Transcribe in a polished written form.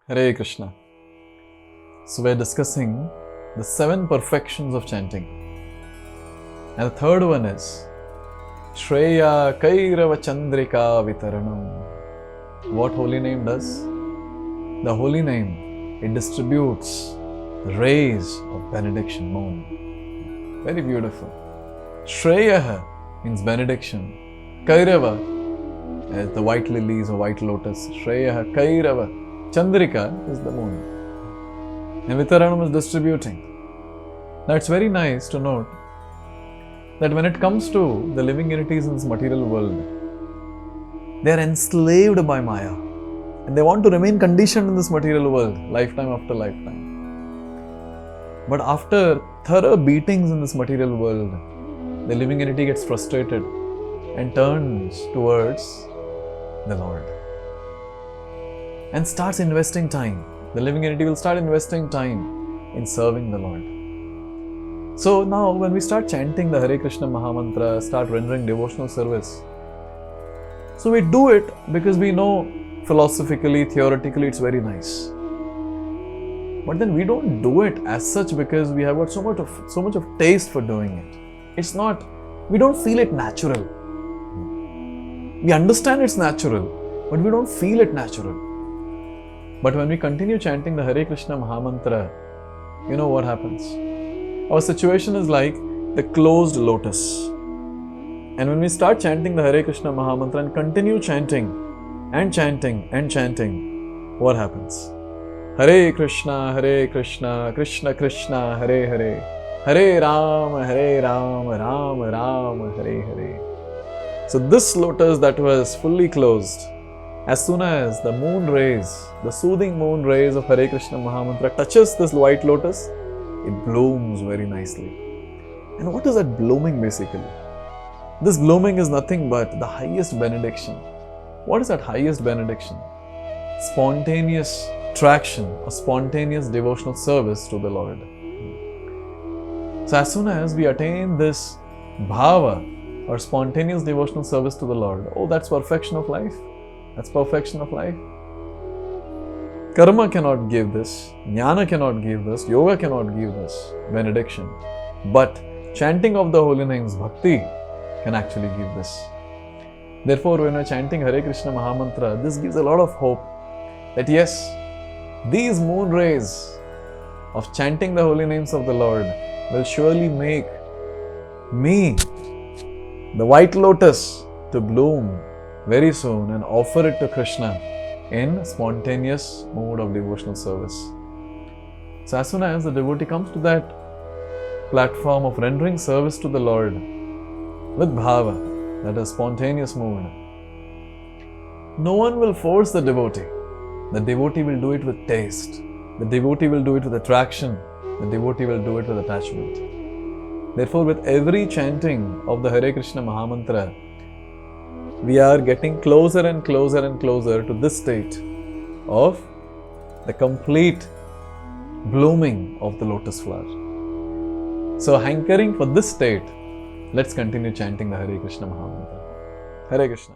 Hare Krishna. So we're discussing the 7 perfections of chanting. And the third one is Shreya Kairava Chandrika Vitaranam. What holy name does? The holy name, it distributes the rays of benediction, moon. Very beautiful. Shreya means benediction. Kairava is the white lilies or white lotus. Shreya Kairava. Chandrika is the moon. And Vitaranam is distributing. Now it's very nice to note that when it comes to the living entities in this material world, they are enslaved by Maya and they want to remain conditioned in this material world, lifetime after lifetime. But after thorough beatings in this material world, the living entity gets frustrated and turns towards the Lord and starts investing time. The living entity will start investing time in serving the Lord. So now when we start chanting the Hare Krishna Mahamantra, start rendering devotional service, so we do it because we know philosophically, theoretically it's very nice. But then we don't do it as such because we have got so much of taste for doing it. It's not, we don't feel it natural. We understand it's natural, but we don't feel it natural. But when we continue chanting the Hare Krishna Mahamantra, you know what happens? Our situation is like the closed lotus. And when we start chanting the Hare Krishna Mahamantra and continue chanting and chanting and chanting, what happens? Hare Krishna, Krishna Krishna, Hare Hare, Hare Ram, Ram Ram, Hare Hare. So this lotus that was fully closed, as soon as the moon rays, the soothing moon rays of Hare Krishna Mahamantra touches this white lotus, it blooms very nicely. And what is that blooming basically? This blooming is nothing but the highest benediction. What is that highest benediction? Spontaneous traction or spontaneous devotional service to the Lord. So as soon as we attain this bhava or spontaneous devotional service to the Lord, oh, that's perfection of life. That's perfection of life. Karma cannot give this, jnana cannot give this, yoga cannot give this benediction. But chanting of the holy names, bhakti, can actually give this. Therefore, when we're chanting Hare Krishna Mahamantra, this gives a lot of hope that yes, these moon rays of chanting the holy names of the Lord will surely make me, the white lotus, to bloom very soon and offer it to Krishna in spontaneous mode of devotional service. So as soon as the devotee comes to that platform of rendering service to the Lord with bhava, that is spontaneous mood, no one will force the devotee. The devotee will do it with taste. The devotee will do it with attraction. The devotee will do it with attachment. Therefore, with every chanting of the Hare Krishna Mahamantra, we are getting closer and closer and closer to this state of the complete blooming of the lotus flower. So, hankering for this state, let's continue chanting the Hare Krishna Mahamantra. Hare Krishna.